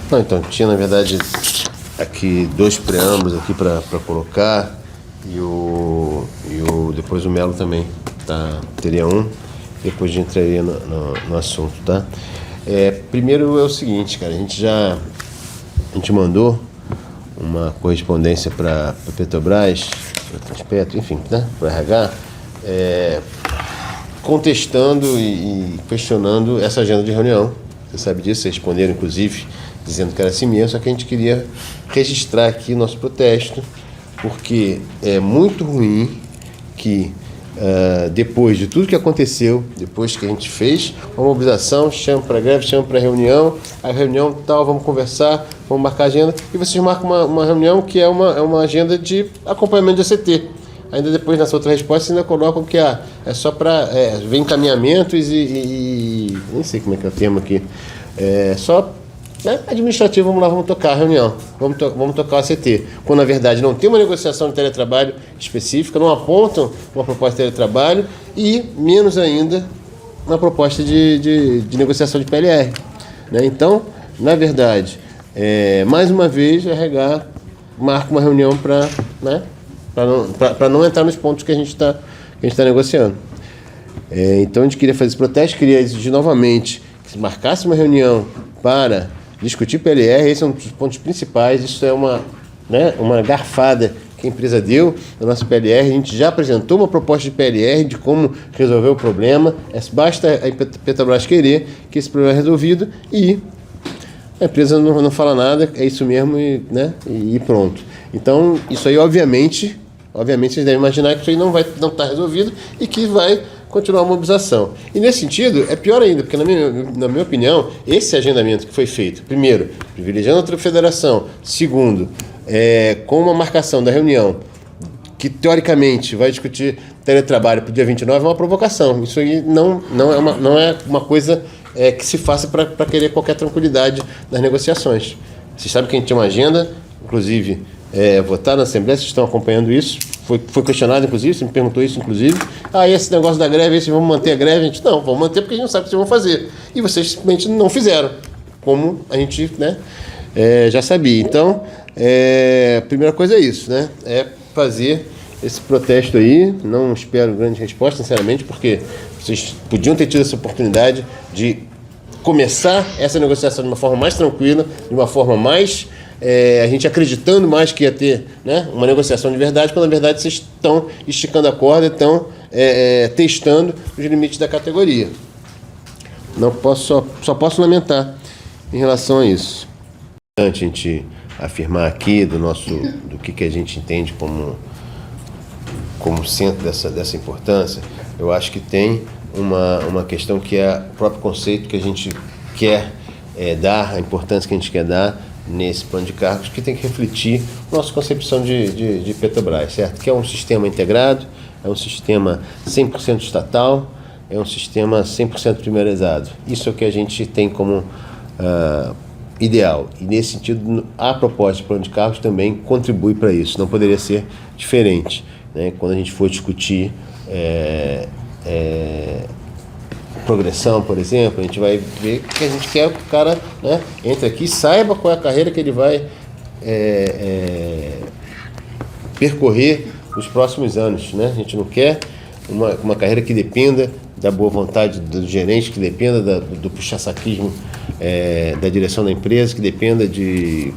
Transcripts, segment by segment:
Não, então, tinha na verdade aqui dois preâmbulos aqui para colocar depois o Melo também, tá? Teria um, depois a gente entraria no assunto, tá? Primeiro é o seguinte, cara, a gente mandou uma correspondência para Petrobras, para Transpetro, enfim, né? Para RH, contestando e questionando essa agenda de reunião. Você sabe disso, vocês responderam inclusive dizendo que era assim mesmo, só que a gente queria registrar aqui o nosso protesto, porque é muito ruim que depois de tudo que aconteceu, depois que a gente fez uma mobilização, chama para greve, chama para reunião, a reunião tal, vamos conversar, vamos marcar a agenda, e vocês marcam uma reunião que é uma agenda de acompanhamento de ACT. Ainda depois, nessa outra resposta, ainda colocam que é só para ver encaminhamentos e nem sei como é que é o termo aqui, só administrativo, vamos lá, vamos tocar a reunião, vamos tocar o ACT, quando na verdade não tem uma negociação de teletrabalho específica, não apontam uma proposta de teletrabalho e menos ainda uma proposta de negociação de PLR, né? Então, na verdade, mais uma vez, a RH marca uma reunião para não entrar nos pontos que a gente está negociando. Então, a gente queria fazer esse protesto, queria exigir novamente que se marcasse uma reunião para discutir PLR, esse é um dos pontos principais, isso é uma garfada que a empresa deu na nossa PLR, a gente já apresentou uma proposta de PLR de como resolver o problema, basta a Petrobras querer que esse problema é resolvido e a empresa não fala nada, é isso mesmo e pronto. Então, isso aí obviamente vocês devem imaginar que isso aí não está resolvido e que vai continuar a mobilização. E nesse sentido, é pior ainda, porque na minha opinião, esse agendamento que foi feito, primeiro, privilegiando a outra federação, segundo, com uma marcação da reunião, que teoricamente vai discutir teletrabalho para o dia 29, é uma provocação. Isso aí não é uma coisa que se faça para querer qualquer tranquilidade nas negociações. Vocês sabem que a gente tinha uma agenda, inclusive, votar na Assembleia, vocês estão acompanhando isso, foi questionado, inclusive, você me perguntou isso, inclusive. Esse negócio da greve, vamos manter a greve? A gente, não, vamos manter porque a gente não sabe o que vocês vão fazer. E vocês simplesmente não fizeram, como a gente já sabia. Então, a primeira coisa é isso, é fazer esse protesto aí. Não espero grande resposta, sinceramente, porque vocês podiam ter tido essa oportunidade de começar essa negociação de uma forma mais tranquila, de uma forma mais... a gente acreditando mais que ia ter uma negociação de verdade, quando na verdade vocês estão esticando a corda, estão testando os limites da categoria. Só posso lamentar em relação a isso. A gente afirmar aqui do que a gente entende como centro dessa importância, eu acho que tem uma questão que é o próprio conceito que a gente quer dar, a importância que a gente quer dar nesse plano de cargos, que tem que refletir nossa concepção de Petrobras, certo? Que é um sistema integrado, é um sistema 100% estatal, é um sistema 100% primarizado. Isso é o que a gente tem como ideal. E nesse sentido, a proposta de plano de cargos também contribui para isso. Não poderia ser diferente, né? Quando a gente for discutir progressão, por exemplo, a gente vai ver que a gente quer que o cara entre aqui e saiba qual é a carreira que ele vai percorrer nos próximos anos, né? A gente não quer uma carreira que dependa da boa vontade do gerente, que dependa do puxa-saquismo da direção da empresa, que dependa de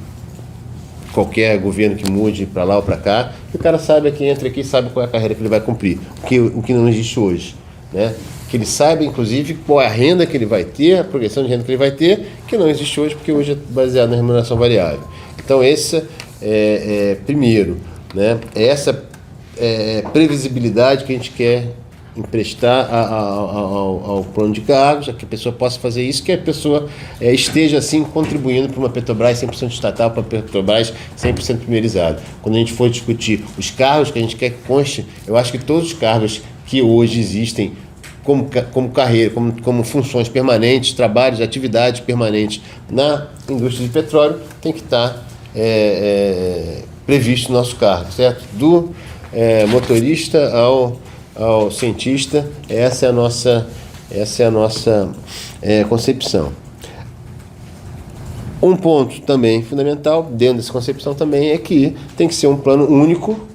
qualquer governo que mude para lá ou para cá, e o cara sabe que entra aqui e sabe qual é a carreira que ele vai cumprir, o que não existe hoje, né? Que ele saiba, inclusive, qual é a renda que ele vai ter, a progressão de renda que ele vai ter, que não existe hoje, porque hoje é baseado na remuneração variável. Então, esse primeiro, essa previsibilidade que a gente quer emprestar ao plano de cargos, a que a pessoa possa fazer isso, que a pessoa esteja, assim, contribuindo para uma Petrobras 100% estatal, para uma Petrobras 100% primerizada. Quando a gente for discutir os cargos que a gente quer que conste, eu acho que todos os cargos que hoje existem como carreira, como funções permanentes, trabalhos, atividades permanentes na indústria de petróleo, tem que estar previsto no nosso cargo, certo? Do motorista ao cientista, essa é a nossa concepção. Um ponto também fundamental dentro dessa concepção também é que tem que ser um plano único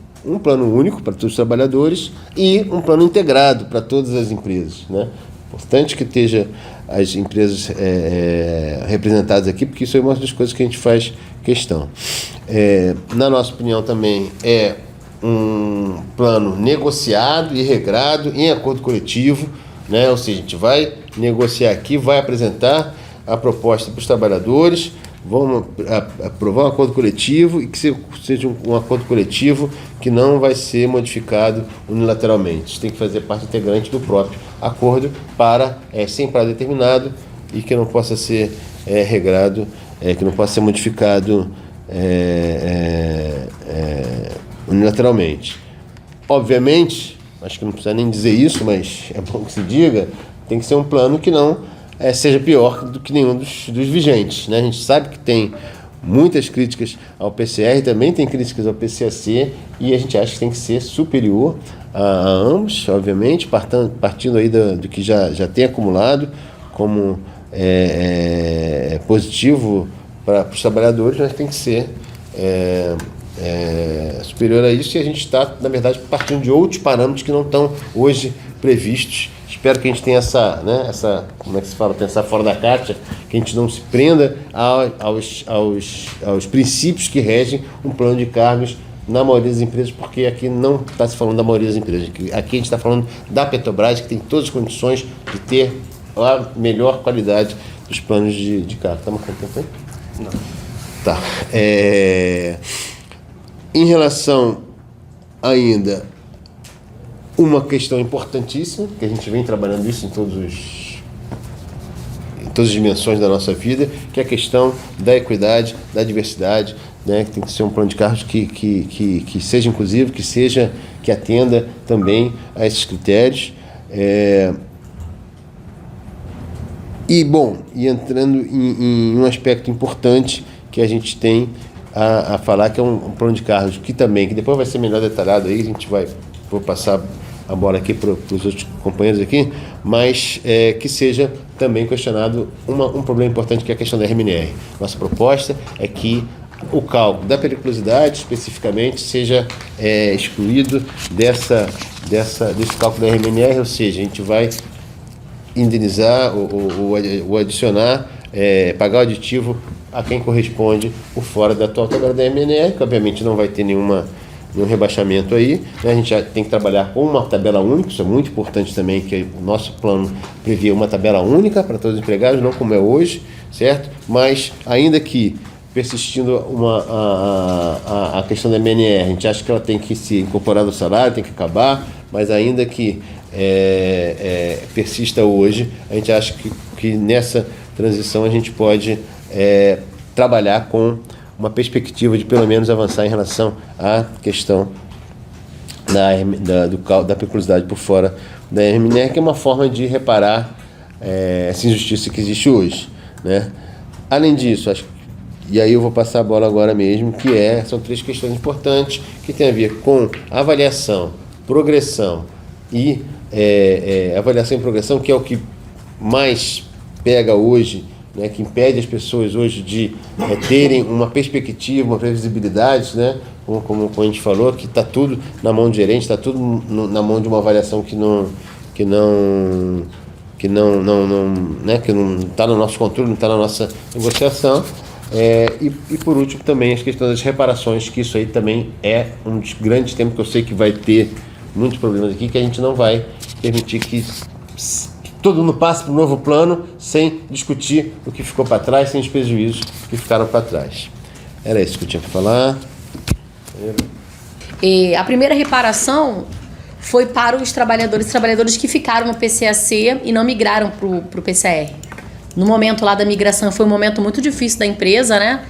para todos os trabalhadores e um plano integrado para todas as empresas, né? Importante que esteja as empresas representadas aqui, porque isso é uma das coisas que a gente faz questão. Na nossa opinião também é um plano negociado e regrado em acordo coletivo, né? Ou seja, a gente vai negociar aqui, vai apresentar a proposta para os trabalhadores, vamos aprovar um acordo coletivo e que seja um acordo coletivo que não vai ser modificado unilateralmente. Isso tem que fazer parte integrante do próprio acordo sem prazo determinado e que não possa ser regrado, que não possa ser modificado unilateralmente. Obviamente, acho que não precisa nem dizer isso, mas é bom que se diga, tem que ser um plano que não seja pior do que nenhum dos vigentes, né? A gente sabe que tem muitas críticas ao PCR, também tem críticas ao PCAC, e a gente acha que tem que ser superior a ambos, obviamente, partindo aí do que já tem acumulado como positivo para os trabalhadores, mas tem que ser superior a isso, e a gente está, na verdade, partindo de outros parâmetros que não estão hoje previstos. Espero que a gente tenha como é que se fala, pensar fora da caixa, que a gente não se prenda aos princípios que regem um plano de cargos na maioria das empresas, porque aqui não está se falando da maioria das empresas, aqui a gente está falando da Petrobras, que tem todas as condições de ter a melhor qualidade dos planos de cargo. Está marcando tempo aí? Não. Tá. Em relação ainda uma questão importantíssima, que a gente vem trabalhando isso em todas as dimensões da nossa vida, que é a questão da equidade, da diversidade, né? Que tem que ser um plano de cargos que seja inclusivo, que atenda também a esses critérios. E entrando em um aspecto importante que a gente tem a falar, que é um plano de cargos que depois vai ser melhor detalhado aí, vou passar a bola aqui para os outros companheiros aqui, mas que seja também questionado um problema importante, que é a questão da RMNR. Nossa proposta é que o cálculo da periculosidade, especificamente, seja excluído desse cálculo da RMNR, ou seja, a gente vai indenizar ou adicionar, pagar o aditivo a quem corresponde por fora da atual tabela da RMNR, que obviamente não vai ter nenhum rebaixamento aí, né? A gente já tem que trabalhar com uma tabela única, isso é muito importante também, que o nosso plano prevê uma tabela única para todos os empregados, não como é hoje, certo? Mas ainda que persistindo a questão da MNR, a gente acha que ela tem que se incorporar no salário, tem que acabar, mas ainda que persista hoje, a gente acha que nessa transição a gente pode trabalhar com uma perspectiva de pelo menos avançar em relação à questão da periculosidade por fora da RMNR, que é uma forma de reparar essa injustiça que existe hoje, né? Além disso, e aí eu vou passar a bola agora mesmo, são 3 questões importantes que tem a ver com avaliação, progressão e avaliação e progressão, que é o que mais pega hoje, né, que impede as pessoas hoje de terem uma perspectiva, uma previsibilidade, né, como a gente falou, que está tudo na mão do gerente, está tudo na mão de uma avaliação que não está no nosso controle, não está na nossa negociação. E por último também as questões das reparações, que isso aí também é um dos grandes temas que eu sei que vai ter muitos problemas aqui, que a gente não vai permitir que todo mundo passe para o novo plano sem discutir o que ficou para trás, sem os prejuízos que ficaram para trás. Era isso que eu tinha que falar. A primeira reparação foi para os trabalhadores que ficaram no PCAC e não migraram para o PCR. No momento lá da migração, foi um momento muito difícil da empresa, né?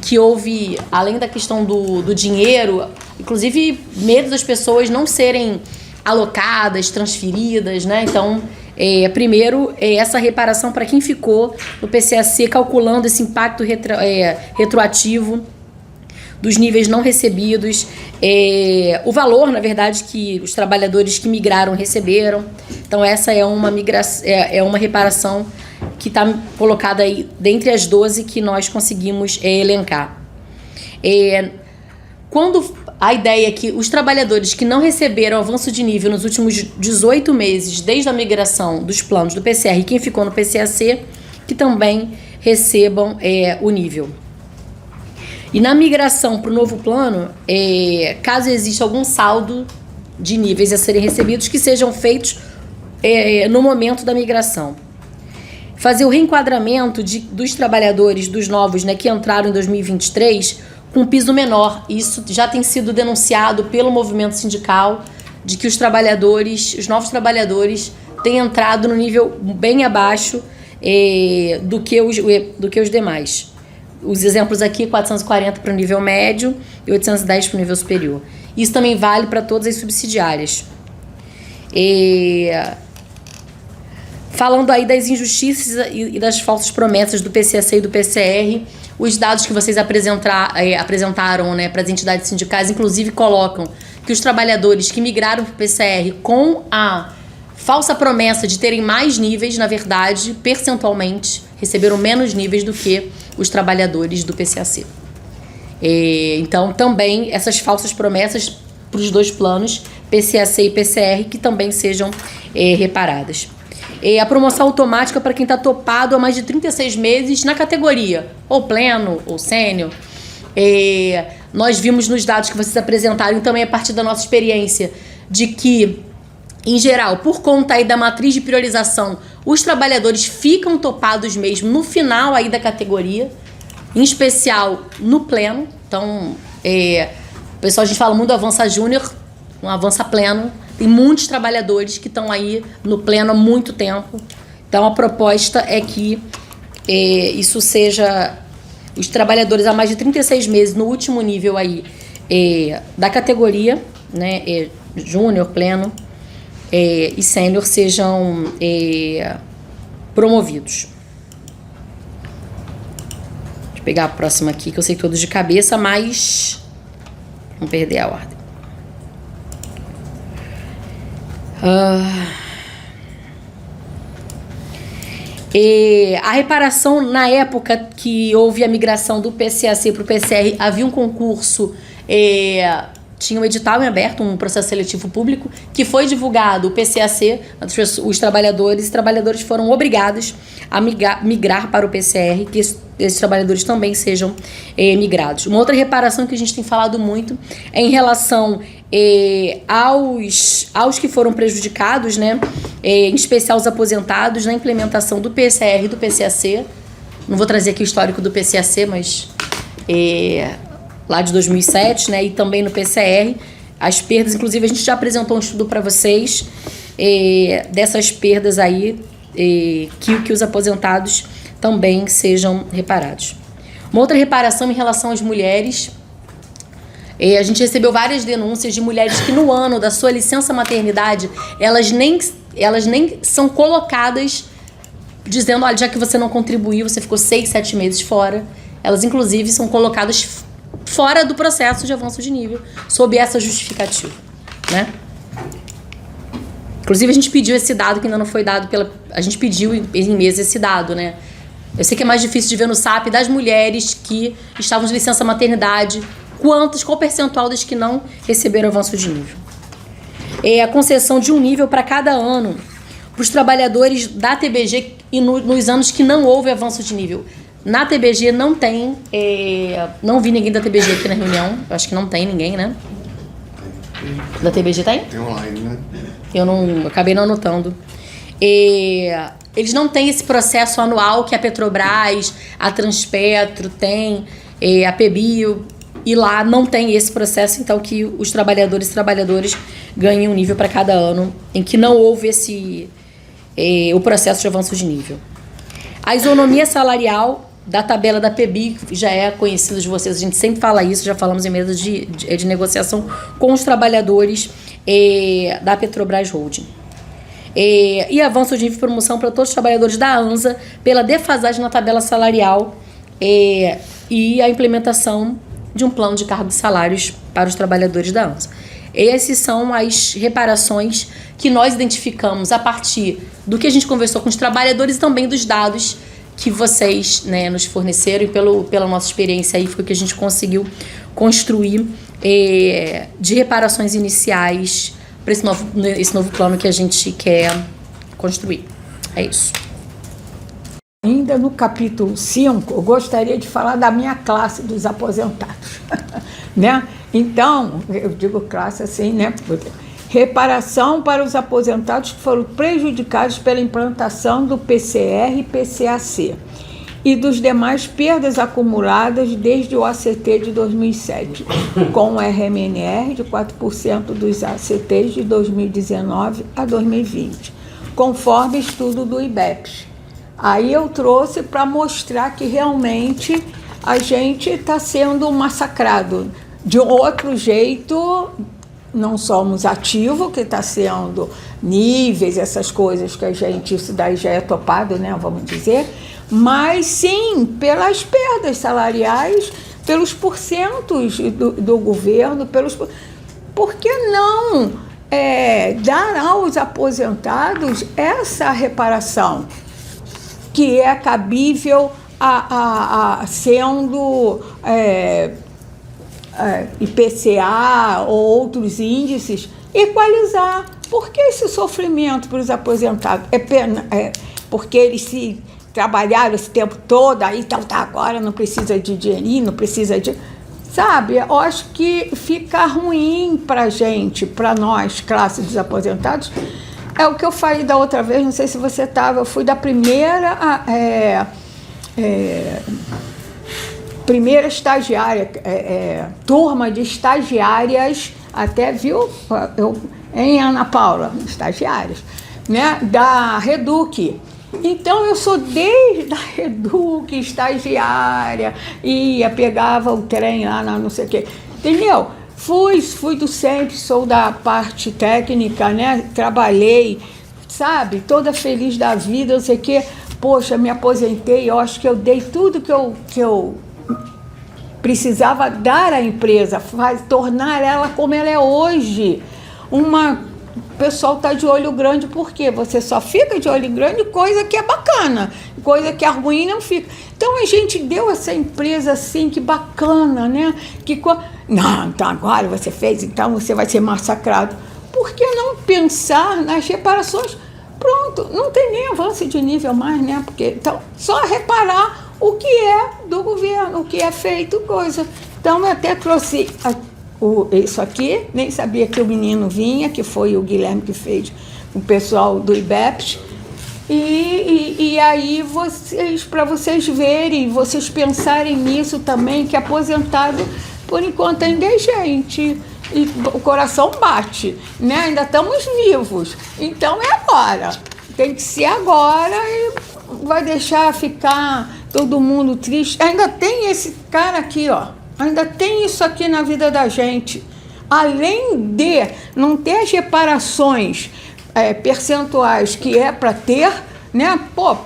Que houve, além da questão do dinheiro, inclusive medo das pessoas não serem alocadas, transferidas, né? Então, primeiro, essa reparação para quem ficou no PCAC, calculando esse impacto retroativo dos níveis não recebidos, o valor, na verdade, que os trabalhadores que migraram receberam. Então, essa é uma reparação que está colocada aí dentre as 12 que nós conseguimos elencar. Quando a ideia é que os trabalhadores que não receberam avanço de nível nos últimos 18 meses, desde a migração dos planos do PCR e quem ficou no PCAC, que também recebam o nível. E na migração para o novo plano, caso exista algum saldo de níveis a serem recebidos, que sejam feitos no momento da migração. Fazer o reenquadramento dos trabalhadores, dos novos, né, que entraram em 2023 com piso menor. Isso já tem sido denunciado pelo movimento sindical, de que os novos trabalhadores têm entrado no nível bem abaixo do que os demais. Os exemplos aqui, 440 para o nível médio e 810 para o nível superior. Isso também vale para todas as subsidiárias. Falando aí das injustiças e das falsas promessas do PCAC e do PCR, os dados que vocês apresentaram, né, para as entidades sindicais, inclusive, colocam que os trabalhadores que migraram para o PCR com a falsa promessa de terem mais níveis, na verdade, percentualmente, receberam menos níveis do que os trabalhadores do PCAC. Então, também, essas falsas promessas para os dois planos, PCAC e PCR, que também sejam reparadas. A promoção automática para quem está topado há mais de 36 meses na categoria, ou pleno, ou sênior. Nós vimos nos dados que vocês apresentaram, e também a partir da nossa experiência, de que, em geral, por conta aí da matriz de priorização, os trabalhadores ficam topados mesmo no final aí da categoria, em especial no pleno. Então, pessoal, a gente fala muito do Avança Júnior, um Avança Pleno. Tem muitos trabalhadores que estão aí no pleno há muito tempo. Então, a proposta é que isso seja... Os trabalhadores há mais de 36 meses, no último nível aí da categoria, né, júnior, pleno e sênior, sejam promovidos. Deixa eu pegar a próxima aqui, que eu sei todos de cabeça, mas... Vamos perder a ordem. A reparação, na época que houve a migração do PCAC para o PCR, havia um concurso, tinha um edital em aberto, um processo seletivo público, que foi divulgado. O PCAC, os trabalhadores foram obrigados a migrar para o PCR, que esses trabalhadores também sejam migrados. Uma outra reparação que a gente tem falado muito é em relação aos que foram prejudicados, né, em especial os aposentados, na implementação do PCR e do PCAC. Não vou trazer aqui o histórico do PCAC, mas lá de 2007, né, e também no PCR, as perdas, inclusive a gente já apresentou um estudo para vocês dessas perdas aí, que os aposentados também sejam reparados. Uma outra reparação em relação às mulheres, a gente recebeu várias denúncias de mulheres que no ano da sua licença maternidade, elas nem são colocadas dizendo, olha, já que você não contribuiu, você ficou 6, 7 meses fora. Elas, inclusive, são colocadas fora do processo de avanço de nível, sob essa justificativa, né? Inclusive, a gente pediu esse dado que ainda não foi dado a gente pediu em mesa esse dado, né? Eu sei que é mais difícil de ver no SAP das mulheres que estavam de licença maternidade, qual percentual das que não receberam avanço de nível. A concessão de um nível para cada ano para os trabalhadores da TBG e nos anos que não houve avanço de nível. Na TBG não tem, não vi ninguém da TBG aqui na reunião, eu acho que não tem ninguém, né? Da TBG tem? Tem online, né? Eu acabei não anotando. Eles não têm esse processo anual que a Petrobras, a Transpetro tem, a PBio, e lá não tem esse processo, então que os trabalhadores ganhem um nível para cada ano, em que não houve o processo de avanço de nível. A isonomia salarial da tabela da PBI já é conhecida de vocês, a gente sempre fala isso, já falamos em mesa de negociação com os trabalhadores da Petrobras Holding. E avanço de nível de promoção para todos os trabalhadores da ANSA pela defasagem na tabela salarial e a implementação de um plano de cargos e salários para os trabalhadores da ANSA. Essas são as reparações que nós identificamos a partir do que a gente conversou com os trabalhadores e também dos dados que vocês, né, nos forneceram, e pela nossa experiência aí foi que a gente conseguiu construir de reparações iniciais para esse novo plano que a gente quer construir. É isso. Ainda no capítulo 5, eu gostaria de falar da minha classe dos aposentados. Né? Então, eu digo classe assim, né? Reparação para os aposentados que foram prejudicados pela implantação do PCR e PCAC e dos demais perdas acumuladas desde o ACT de 2007, com o RMNR de 4% dos ACTs de 2019 a 2020, conforme estudo do IBEPS. Aí eu trouxe para mostrar que realmente a gente está sendo massacrado. De outro jeito, não somos ativos, que está sendo níveis, essas coisas que a gente, isso daí já é topado, né, vamos dizer, mas sim pelas perdas salariais, pelos porcentos do governo, por que não dar aos aposentados essa reparação que é cabível sendo IPCA ou outros índices, equalizar. Por que esse sofrimento para os aposentados? Porque eles se trabalharam esse tempo todo, aí então agora não precisa de dinheirinho, não precisa de... Sabe, eu acho que fica ruim para a gente, para nós, classe dos aposentados. É o que eu falei da outra vez, não sei se você estava, eu fui da primeira estagiária, turma de estagiárias, até, viu, em Ana Paula, estagiárias, né, da Reduc. Então, eu sou desde a Reduc, estagiária, pegava o trem lá, não sei o quê, entendeu? Fui do sempre, sou da parte técnica, né? Trabalhei, sabe? Toda feliz da vida, não sei o quê. Poxa, me aposentei, eu acho que eu dei tudo que eu precisava dar à empresa, tornar ela como ela é hoje. O pessoal está de olho grande, porque você só fica de olho grande coisa que é bacana, coisa que é ruim não fica. Então a gente deu essa empresa assim, que bacana, né? Não, então agora você fez, então você vai ser massacrado. Por que não pensar nas reparações? Pronto, não tem nem avanço de nível mais, né? Porque, então, só reparar o que é do governo, o que é feito, coisa. Então eu até trouxe isso aqui, nem sabia que o menino vinha, que foi o Guilherme que fez, o pessoal do IBEPS, e aí para vocês verem, vocês pensarem nisso também, que aposentado, por enquanto, ainda é gente, e o coração bate, né? Ainda estamos vivos, então é agora, tem que ser agora, e vai deixar ficar todo mundo triste. Ainda tem esse cara aqui, ó. Ainda tem isso aqui na vida da gente. Além de não ter as reparações percentuais que é para ter, né? Pô,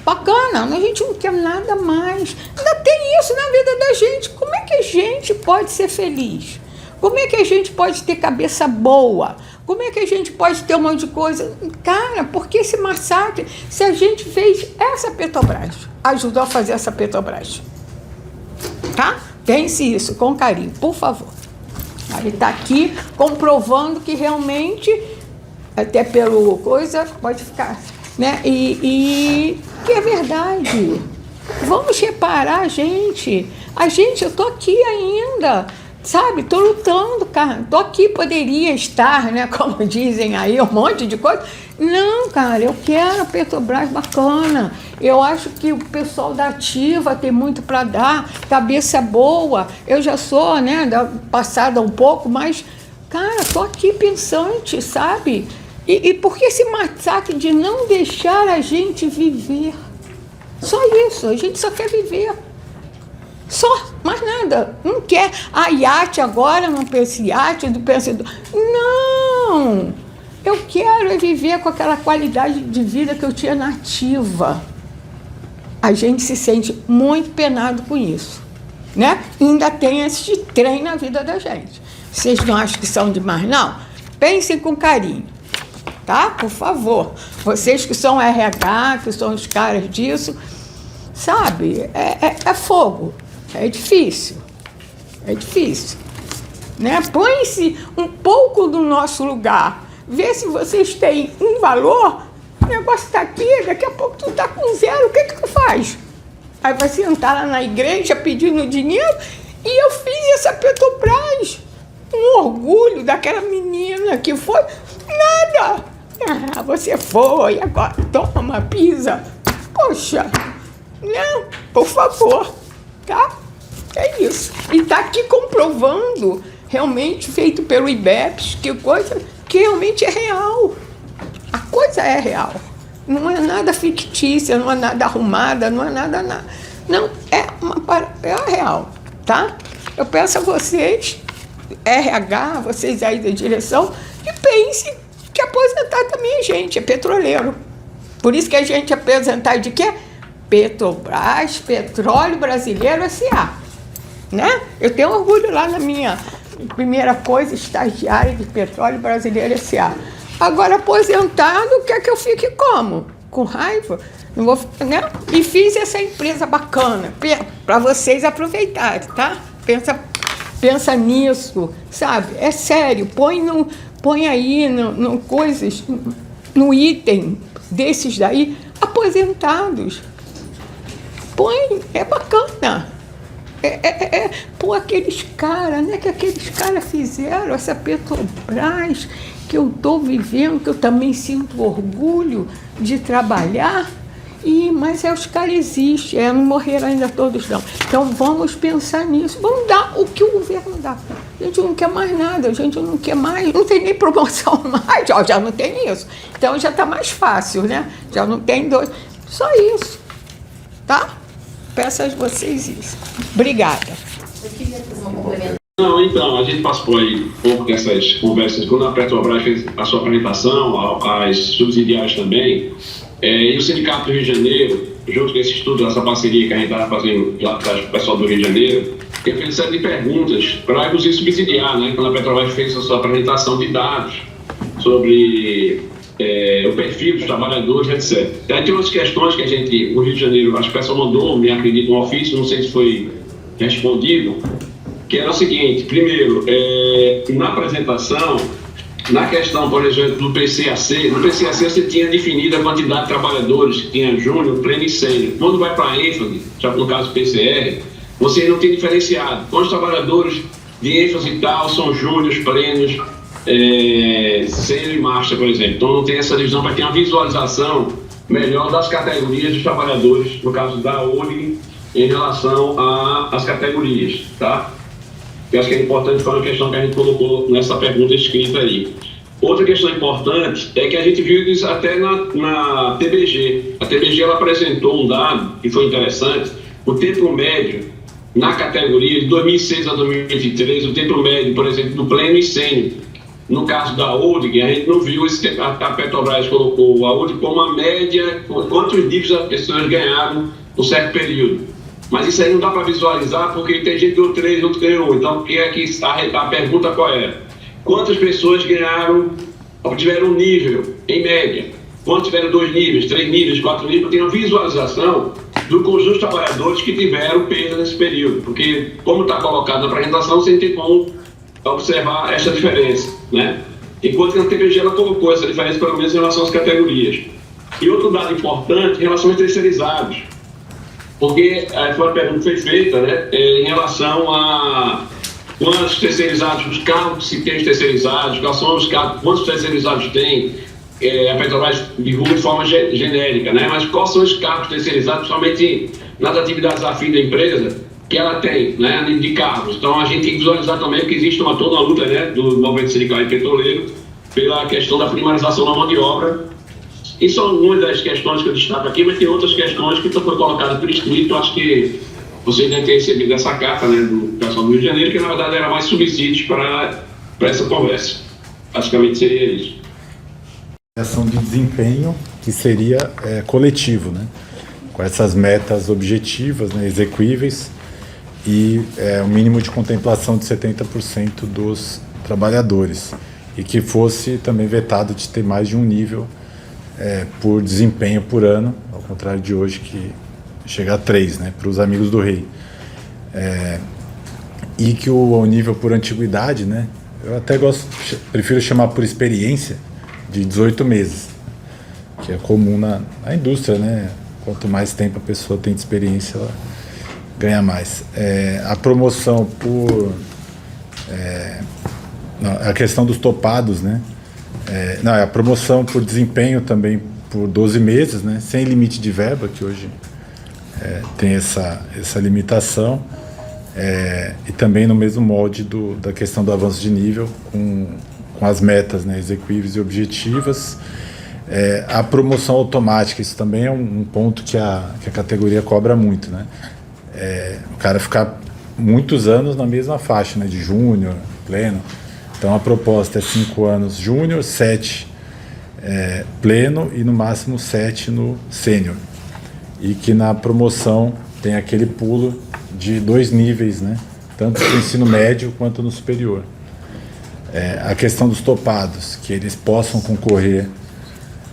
bacana, a gente não quer nada mais. Ainda tem isso na vida da gente. Como é que a gente pode ser feliz? Como é que a gente pode ter cabeça boa? Como é que a gente pode ter um monte de coisa? Cara, por que esse massacre? Se a gente fez essa Petrobras, ajudou a fazer essa Petrobras, tá? Pense isso com carinho, por favor. Ele está aqui comprovando que realmente, até pelo coisa, pode ficar, né? E que é verdade. Vamos reparar, gente. Eu tô aqui ainda, sabe? Tô lutando, cara. Tô aqui, poderia estar, né? Como dizem aí, um monte de coisa. Não, cara, eu quero a Petrobras bacana. Eu acho que o pessoal da Ativa tem muito para dar, cabeça boa. Eu já sou, né, passada um pouco, mas, cara, tô aqui pensante, sabe? E por que esse massacre de não deixar a gente viver? Só isso, a gente só quer viver. Só, mais nada. Não quer. Iate agora, não pensa em iate, não pensa... Não! Eu quero viver com aquela qualidade de vida que eu tinha na Ativa. A gente se sente muito penado com isso, né? E ainda tem esse trem na vida da gente. Vocês não acham que são demais, não? Pensem com carinho, tá? Por favor. Vocês que são RH, que são os caras disso, sabe? É fogo. É difícil. É difícil. Né? Põe-se um pouco no nosso lugar. Vê se vocês têm um valor. O negócio está aqui, daqui a pouco tu está com zero. O que tu faz? Aí vai sentar lá na igreja pedindo dinheiro. E eu fiz essa Petrobras. Um orgulho daquela menina que foi. Nada. Ah, você foi, agora toma, pisa. Poxa, não, por favor, tá? É isso. E está aqui comprovando, realmente feito pelo IBEPS, que coisa que realmente é real. A coisa é real. Não é nada fictícia, não é nada arrumada, não é nada. Não, é a real, tá? Eu peço a vocês, RH, vocês aí da direção, que pensem que aposentar também é gente, é petroleiro. Por isso que a gente aposentar de quê? Petrobras, Petróleo Brasileiro S.A. Né? Eu tenho orgulho lá na minha primeira coisa, estagiária de Petróleo Brasileiro S.A. Agora, aposentado, quer que eu fique como? Com raiva? Não vou, né? E fiz essa empresa bacana, para vocês aproveitarem, tá? Pensa nisso, sabe? É sério, põe aí no coisas, no item desses daí, aposentados. Põe, é bacana. Pô, aqueles caras, né? Que aqueles caras fizeram essa Petrobras que eu estou vivendo, que eu também sinto orgulho de trabalhar. Mas os caras existem, não morreram ainda todos não. Então vamos pensar nisso, vamos dar o que o governo dá. A gente não quer mais nada, a gente não quer mais, não tem nem promoção mais, já não tem isso. Então já está mais fácil, né? Já não tem dois, só isso, tá? Peço a vocês isso. Obrigada. Eu queria fazer um complemento. Não, então, a gente participou aí um pouco dessas conversas quando a Petrobras fez a sua apresentação, as subsidiárias também. E o Sindicato do Rio de Janeiro, junto com esse estudo, essa parceria que a gente estava fazendo lá atrás com o pessoal do Rio de Janeiro, tem feito série de perguntas para inclusive subsidiar, né? Quando a Petrobras fez a sua apresentação de dados sobre o perfil dos trabalhadores, etc. Aí tem umas questões que o Rio de Janeiro, acho que o pessoal mandou, me acredito, um ofício, não sei se foi respondido, que era o seguinte: primeiro, na apresentação, na questão, por exemplo, do PCAC, no PCAC você tinha definido a quantidade de trabalhadores que tinha júnior, pleno e sênior. Quando vai para a ênfase, já no caso do PCR, você não tem diferenciado. Quantos trabalhadores de ênfase e tal são júniores, plenos, sênior e master, por exemplo. Então não tem essa divisão para ter uma visualização melhor das categorias dos trabalhadores, no caso da ONG, em relação às categorias, tá? Eu acho que é importante, foi uma questão que a gente colocou nessa pergunta escrita aí. Outra questão importante é que a gente viu isso até na TBG. A TBG ela apresentou um dado que foi interessante. O tempo médio na categoria de 2006 a 2023, o tempo médio, por exemplo, do pleno e sênior. No caso da UDG, a gente não viu esse tempo. A Petrobras colocou a UDG como uma média, quantos dígitos as pessoas ganharam por certo período. Mas isso aí não dá para visualizar, porque tem gente que deu 3, outro ganhou 1. Então, a pergunta qual é? Quantas pessoas tiveram um nível, em média? Quantos tiveram 2 níveis, 3 níveis, 4 níveis? Tem uma visualização do conjunto de trabalhadores que tiveram perda nesse período. Porque, como está colocado na apresentação, você tem como observar essa diferença, né? Enquanto que na TPG ela colocou essa diferença, pelo menos, em relação às categorias. E outro dado importante, em relação aos terceirizados. Porque foi uma pergunta que foi feita, né, em relação a quantos terceirizados, os cargos que se tem terceirizados, quais são os cargos, quantos terceirizados tem, a Petrobras divulga de forma genérica, né, mas quais são os cargos terceirizados, principalmente nas atividades afins da empresa, que ela tem, né, a nível de cargos. Então a gente tem que visualizar também que existe toda uma luta, né, do movimento sindical e petroleiro pela questão da primarização da mão de obra. E são algumas das questões que eu destaco aqui, mas tem outras questões que foram colocadas por escrito. Acho que vocês devem ter recebido essa carta, né, do pessoal do Rio de Janeiro, que na verdade era mais subsídios para essa conversa. Basicamente seria isso. Ação de desempenho que seria coletivo, né? Com essas metas objetivas, né, execuíveis, e o mínimo de contemplação de 70% dos trabalhadores, e que fosse também vetado de ter mais de um nível por desempenho por ano, ao contrário de hoje que chega a 3, né, para os amigos do rei. E que o nível por antiguidade, né, eu até prefiro chamar por experiência, de 18 meses, que é comum na indústria, né? Quanto mais tempo a pessoa tem de experiência, ela ganha mais. A promoção por... a questão dos topados, né? A promoção por desempenho também por 12 meses, né? Sem limite de verba, que hoje tem essa limitação. E também no mesmo molde da questão do avanço de nível, com as metas, né, execuíveis e objetivas. A promoção automática, isso também é um ponto que a categoria cobra muito, né? O cara ficar muitos anos na mesma faixa, né, de júnior, pleno. Então a proposta é 5 anos júnior, 7 pleno e no máximo 7 no sênior. E que na promoção tem aquele pulo de 2 níveis, né? Tanto no ensino médio quanto no superior. A questão dos topados, que eles possam concorrer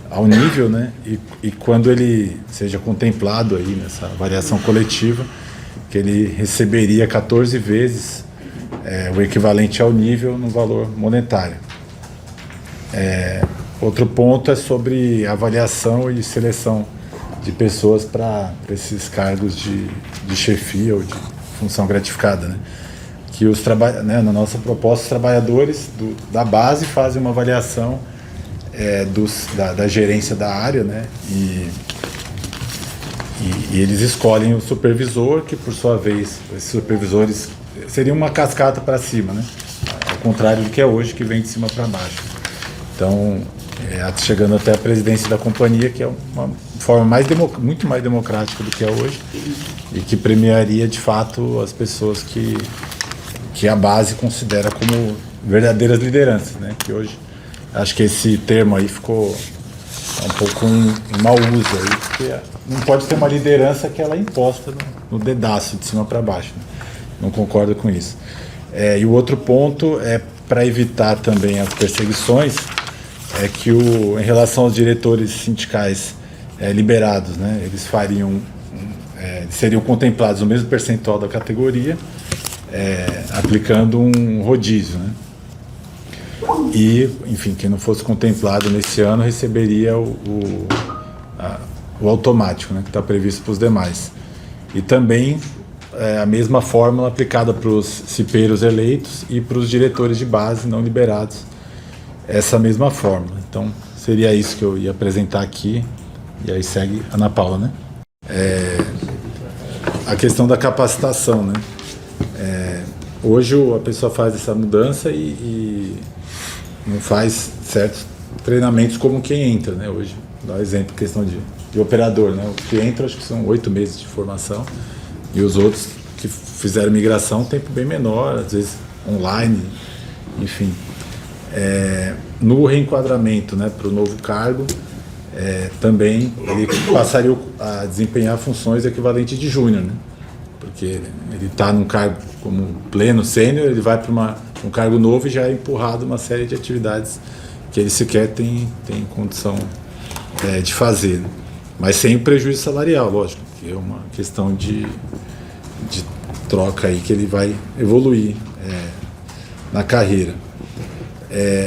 ao nível, né? E quando ele seja contemplado aí nessa avaliação coletiva, que ele receberia 14 vezes o equivalente ao nível no valor monetário. Outro ponto é sobre avaliação e seleção de pessoas para esses cargos de chefia ou de função gratificada, né? Que na nossa proposta, os trabalhadores da base fazem uma avaliação da gerência da área, né? E eles escolhem o supervisor, que por sua vez, esses supervisores seriam uma cascata para cima, né? Ao contrário do que é hoje, que vem de cima para baixo. Então, chegando até a presidência da companhia, que é uma forma muito mais democrática do que é hoje, e que premiaria de fato as pessoas que a base considera como verdadeiras lideranças, né? Que hoje acho que esse termo aí ficou um pouco em mau uso aí, porque não pode ter uma liderança que ela é imposta no dedaço, de cima para baixo, né? Não concordo com isso. E o outro ponto é para evitar também as perseguições, que em relação aos diretores sindicais liberados, né, eles seriam contemplados no mesmo percentual da categoria, aplicando um rodízio, né? E, enfim, quem não fosse contemplado nesse ano receberia o automático, né, que está previsto para os demais. E também a mesma fórmula aplicada para os cipeiros eleitos e para os diretores de base não liberados, essa mesma fórmula. Então, seria isso que eu ia apresentar aqui. E aí segue a Ana Paula, né? A questão da capacitação, né? Hoje a pessoa faz essa mudança e não faz certos treinamentos como quem entra, né? Hoje, dá um exemplo, questão de operador, né? O que entra, acho que são 8 meses de formação, e os outros que fizeram migração, tempo bem menor, às vezes online, enfim. No reenquadramento, né, para o novo cargo, também ele passaria a desempenhar funções equivalentes de júnior, né? Porque ele está num cargo como pleno, sênior, ele vai para um cargo novo e já é empurrado uma série de atividades que ele sequer tem condição de fazer, né? Mas sem prejuízo salarial, lógico, que é uma questão de troca aí que ele vai evoluir na carreira.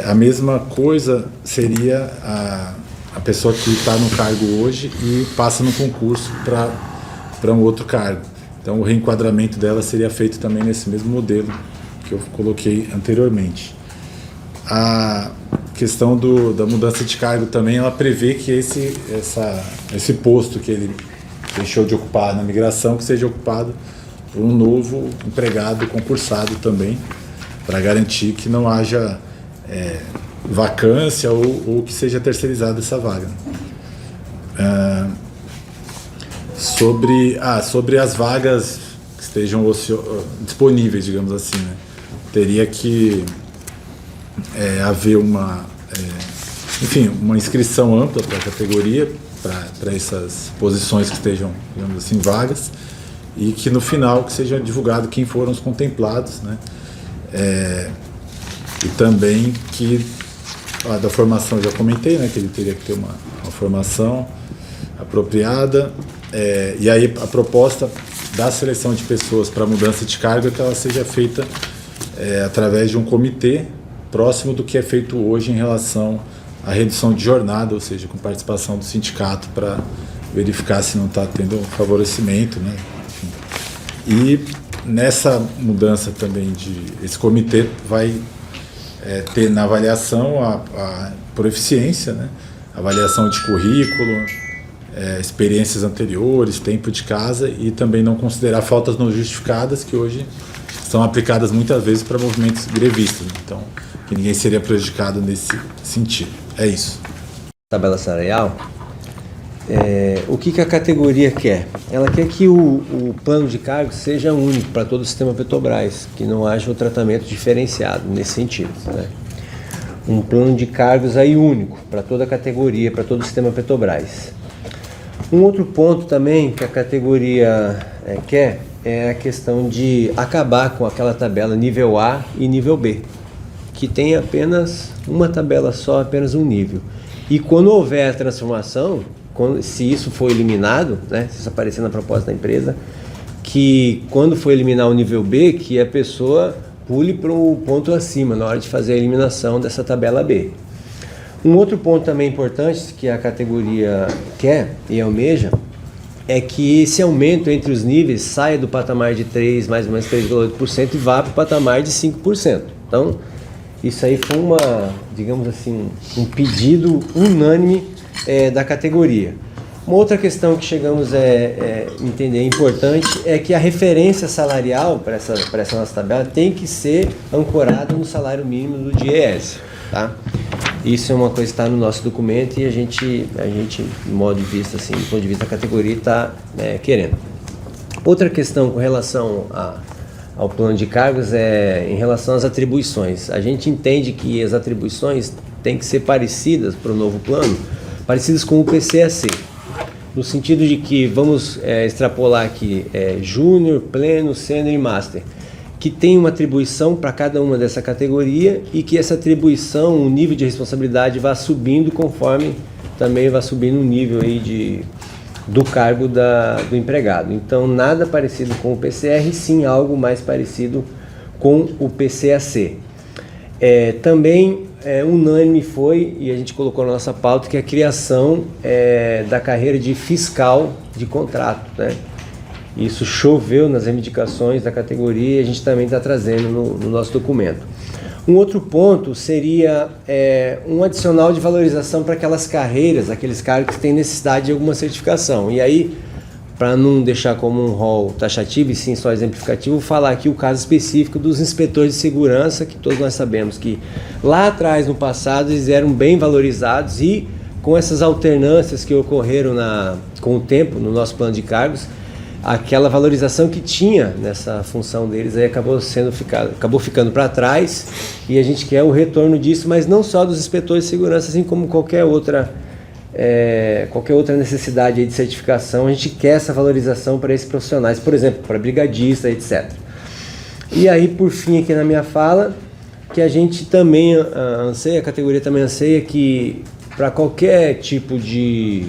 A mesma coisa seria a pessoa que está no cargo hoje e passa no concurso para um outro cargo. Então o reenquadramento dela seria feito também nesse mesmo modelo que eu coloquei anteriormente. A questão da mudança de cargo também, ela prevê que esse posto que ele deixou de ocupar na migração, que seja ocupado por um novo empregado concursado também, para garantir que não haja vacância ou que seja terceirizada essa vaga. Sobre as vagas que estejam disponíveis, digamos assim, né? Teria que haver uma inscrição ampla para a categoria, para essas posições que estejam, digamos assim, vagas, e que no final que seja divulgado quem foram os contemplados, né? E também que da formação já comentei, né, que ele teria que ter uma formação apropriada, e aí a proposta da seleção de pessoas para mudança de cargo é que ela seja feita através de um comitê próximo do que é feito hoje em relação à redução de jornada, ou seja, com participação do sindicato para verificar se não está tendo favorecimento, né? Enfim. E nessa mudança também esse comitê vai ter na avaliação por eficiência, né? Avaliação de currículo, experiências anteriores, tempo de casa, e também não considerar faltas não justificadas que hoje são aplicadas muitas vezes para movimentos grevistas. Então, que ninguém seria prejudicado nesse sentido. É isso. Tabela salarial, o que a categoria quer? Ela quer que o plano de cargos seja único para todo o sistema Petrobras, que não haja um tratamento diferenciado nesse sentido, né? Um plano de cargos aí único para toda a categoria, para todo o sistema Petrobras. Um outro ponto também que a categoria quer é a questão de acabar com aquela tabela nível A e nível B, que tem apenas uma tabela só, apenas um nível. E quando houver a transformação, se isso for eliminado, né, se isso aparecer na proposta da empresa, que quando for eliminar o nível B, que a pessoa pule para o ponto acima na hora de fazer a eliminação dessa tabela B. Um outro ponto também importante que a categoria quer e almeja é que esse aumento entre os níveis saia do patamar de mais ou menos 3,8% e vá para o patamar de 5%. Então, isso aí foi digamos assim, um pedido unânime da categoria. Uma outra questão que chegamos a entender importante é que a referência salarial para essa nossa tabela tem que ser ancorada no salário mínimo do DIEESE, tá? Isso é uma coisa que está no nosso documento e a gente, de modo de vista, assim, do ponto de vista da categoria, está querendo. Outra questão com relação ao plano de cargos é em relação às atribuições. A gente entende que as atribuições têm que ser parecidas para o novo plano, parecidas com o PCAC, no sentido de que vamos extrapolar aqui júnior, pleno, sênior e master, que tem uma atribuição para cada uma dessa categoria e que essa atribuição, o nível de responsabilidade vá subindo conforme também vai subindo o nível aí do cargo do empregado. Então, nada parecido com o PCR, sim algo mais parecido com o PCAC. Também unânime foi, e a gente colocou na nossa pauta, que é a criação da carreira de fiscal de contrato, né? Isso choveu nas reivindicações da categoria e a gente também está trazendo no nosso documento. Um outro ponto seria um adicional de valorização para aquelas carreiras, aqueles cargos que têm necessidade de alguma certificação. E aí, para não deixar como um rol taxativo e sim só exemplificativo, vou falar aqui o caso específico dos inspetores de segurança, que todos nós sabemos que lá atrás, no passado, eles eram bem valorizados e com essas alternâncias que ocorreram com o tempo no nosso plano de cargos, aquela valorização que tinha nessa função deles aí acabou ficando para trás e a gente quer o retorno disso, mas não só dos inspetores de segurança, assim como qualquer outra necessidade aí de certificação, a gente quer essa valorização para esses profissionais, por exemplo, para brigadista, etc. E aí, por fim, aqui na minha fala, que a gente também anseia, a categoria também anseia que para qualquer tipo de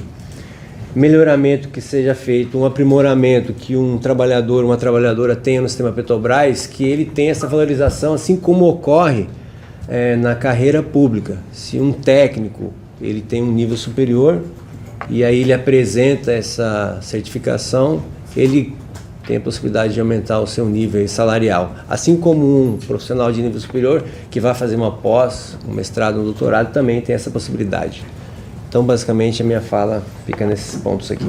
melhoramento que seja feito, um aprimoramento que um trabalhador, uma trabalhadora tenha no sistema Petrobras, que ele tenha essa valorização, assim como ocorre na carreira pública. Se um técnico ele tem um nível superior e aí ele apresenta essa certificação, ele tem a possibilidade de aumentar o seu nível salarial. Assim como um profissional de nível superior que vai fazer uma pós, um mestrado, um doutorado, também tem essa possibilidade. Então, basicamente, a minha fala fica nesses pontos aqui.